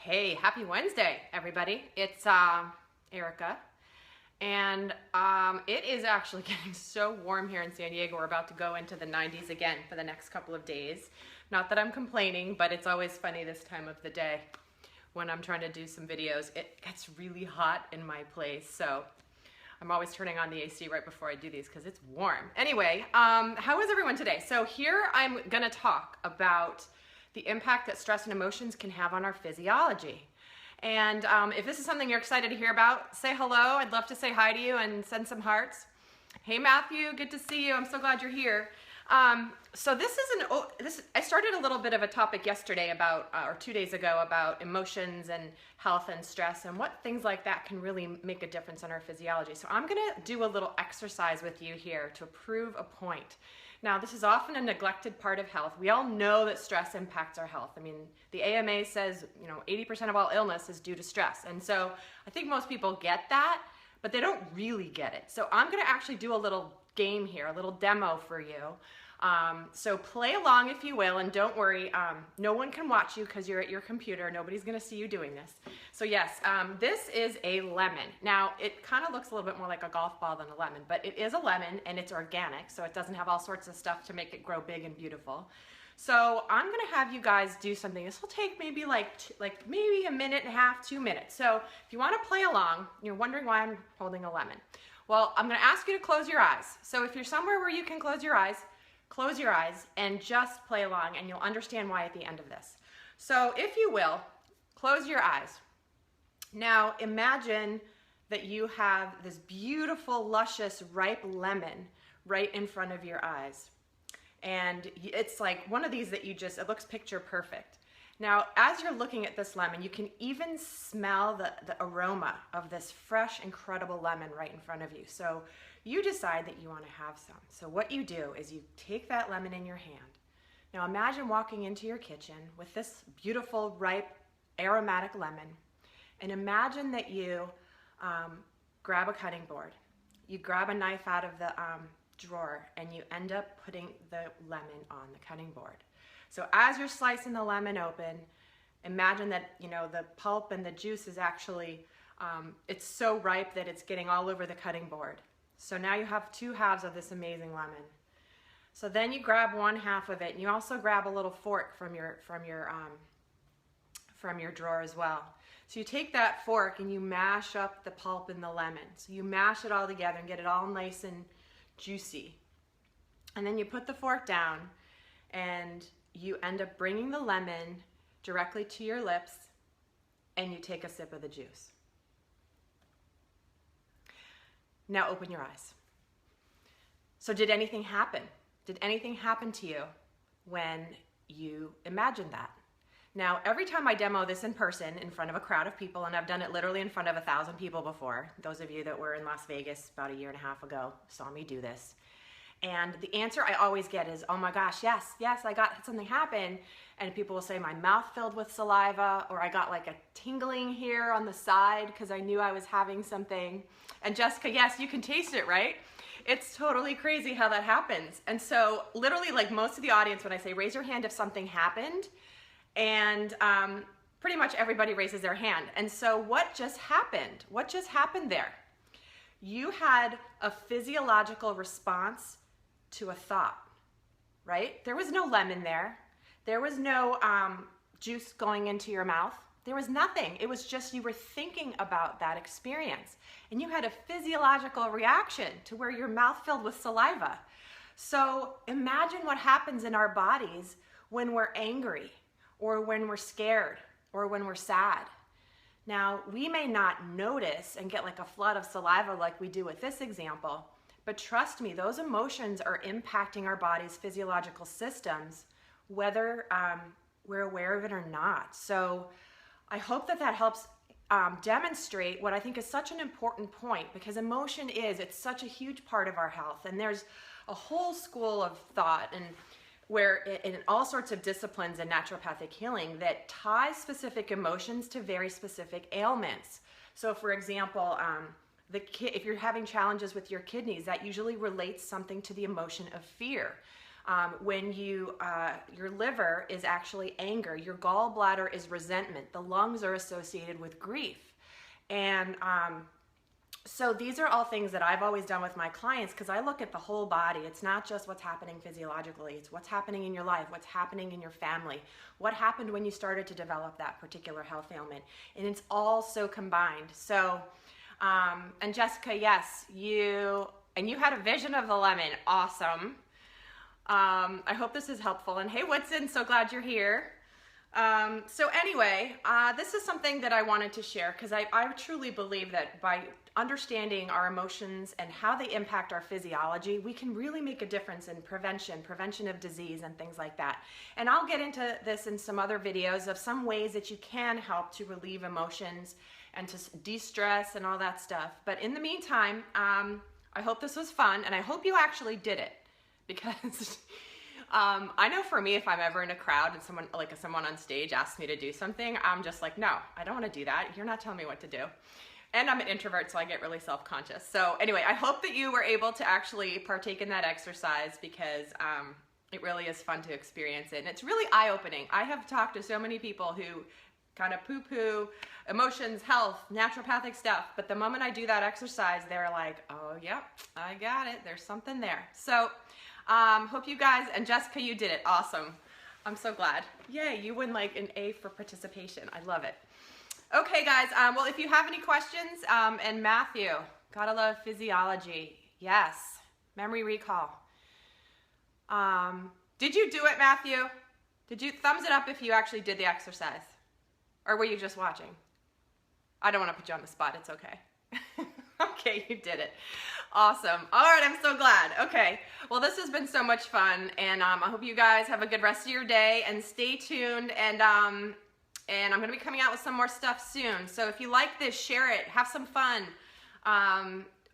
Hey, happy Wednesday, everybody. It's Erika, and it is actually getting so warm here in San Diego. We're about to go into the 90s again for the next couple of days. Not that I'm complaining, but it's always funny this time of the day when I'm trying to do some videos. It gets really hot in my place, so I'm always turning on the AC right before I do these because it's warm. Anyway, how is everyone today? So here I'm gonna talk about the impact that stress and emotions can have on our physiology. And if this is something you're excited to hear about, say hello. I'd love to say hi to you and send some hearts. Hey Matthew, good to see you. I'm so glad you're here. So I started a little bit of a topic yesterday about, or 2 days ago, about emotions and health and stress and what things like that can really make a difference on our physiology. So I'm gonna do a little exercise with you here to prove a point. Now, this is often a neglected part of health. We all know that stress impacts our health. I mean, the AMA says, 80% of all illness is due to stress. And so I think most people get that, but they don't really get it. So I'm gonna actually do a little game here, a little demo for you. So play along if you will, and don't worry, no one can watch you because you're at your computer. Nobody's gonna see you doing this. So yes, this is a lemon. Now, it kind of looks a little bit more like a golf ball than a lemon, but it is a lemon and it's organic, so it doesn't have all sorts of stuff to make it grow big and beautiful. So I'm gonna have you guys do something. This will take maybe maybe a minute and a half, 2 minutes. So if you wanna play along, you're wondering why I'm holding a lemon. Well, I'm gonna ask you to close your eyes. So if you're somewhere where you can close your eyes and just play along, and you'll understand why at the end of this. So if you will, close your eyes. Now imagine that you have this beautiful, luscious, ripe lemon right in front of your eyes. And it's like one of these that it looks picture perfect. Now, as you're looking at this lemon, you can even smell the aroma of this fresh, incredible lemon right in front of you. So you decide that you want to have some. So what you do is you take that lemon in your hand. Now imagine walking into your kitchen with this beautiful, ripe, aromatic lemon, and imagine that you grab a cutting board. You grab a knife out of the drawer, and you end up putting the lemon on the cutting board. So as you're slicing the lemon open, imagine that the pulp and the juice is actually, it's so ripe that it's getting all over the cutting board. So now you have 2 halves of this amazing lemon. So then you grab 1 half of it, and you also grab a little fork from your drawer as well. So you take that fork and you mash up the pulp and the lemon. So you mash it all together and get it all nice and juicy. And then you put the fork down, and you end up bringing the lemon directly to your lips, and you take a sip of the juice. Now open your eyes. So did anything happen? Did anything happen to you when you imagined that? Now, every time I demo this in person in front of a crowd of people, and I've done it literally in front of 1,000 people before, those of you that were in Las Vegas about a year and a half ago saw me do this. And the answer I always get is, oh my gosh, yes, I got something happen. And people will say my mouth filled with saliva, or I got like a tingling here on the side because I knew I was having something. And Jessica, yes, you can taste it, right? It's totally crazy how that happens. And so literally, like most of the audience, when I say raise your hand if something happened, and pretty much everybody raises their hand. And so what just happened? What just happened there? You had a physiological response to a thought, right? There was no lemon there. There was no juice going into your mouth. There was nothing. It was just you were thinking about that experience, and you had a physiological reaction to where your mouth filled with saliva. So imagine what happens in our bodies when we're angry, or when we're scared, or when we're sad. Now, we may not notice and get like a flood of saliva like we do with this example, but trust me, those emotions are impacting our body's physiological systems, whether we're aware of it or not. So I hope that helps demonstrate what I think is such an important point, because emotion it's such a huge part of our health. And there's a whole school of thought and where in all sorts of disciplines in naturopathic healing that ties specific emotions to very specific ailments. So for example, if you're having challenges with your kidneys, that usually relates something to the emotion of fear. When you, your liver is actually anger, your gallbladder is resentment, the lungs are associated with grief. And so these are all things that I've always done with my clients, because I look at the whole body. It's not just what's happening physiologically, it's what's happening in your life, what's happening in your family, what happened when you started to develop that particular health ailment. And it's all so combined. So, and Jessica, yes, you had a vision of the lemon. Awesome. I hope this is helpful. And hey, Woodson, so glad you're here. So anyway, this is something that I wanted to share, because I truly believe that by understanding our emotions and how they impact our physiology, we can really make a difference in prevention of disease and things like that. And I'll get into this in some other videos of some ways that you can help to relieve emotions and to de-stress and all that stuff. But in the meantime, I hope this was fun, and I hope you actually did it, because I know for me, if I'm ever in a crowd and someone on stage asks me to do something, I'm just like, no, I don't want to do that. You're not telling me what to do. And I'm an introvert, so I get really self-conscious. So anyway, I hope that you were able to actually partake in that exercise, because it really is fun to experience it. And it's really eye-opening. I have talked to so many people who kind of poo-poo emotions, health, naturopathic stuff. But the moment I do that exercise, they're like, oh, yep, I got it. There's something there. So hope you guys, and Jessica, you did it. Awesome. I'm so glad. Yay, you win like an A for participation. I love it. Okay, guys, well, if you have any questions, and Matthew, gotta love physiology. Yes, memory recall. Did you do it, Matthew? Did you thumbs it up if you actually did the exercise? Or were you just watching? I don't want to put you on the spot. It's okay. Okay, you did it. Awesome. All right, I'm so glad. Okay, well, this has been so much fun, and I hope you guys have a good rest of your day, and stay tuned, and I'm going to be coming out with some more stuff soon. So if you like this, share it, have some fun,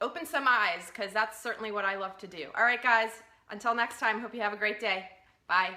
open some eyes, because that's certainly what I love to do. All right, guys, until next time, hope you have a great day. Bye.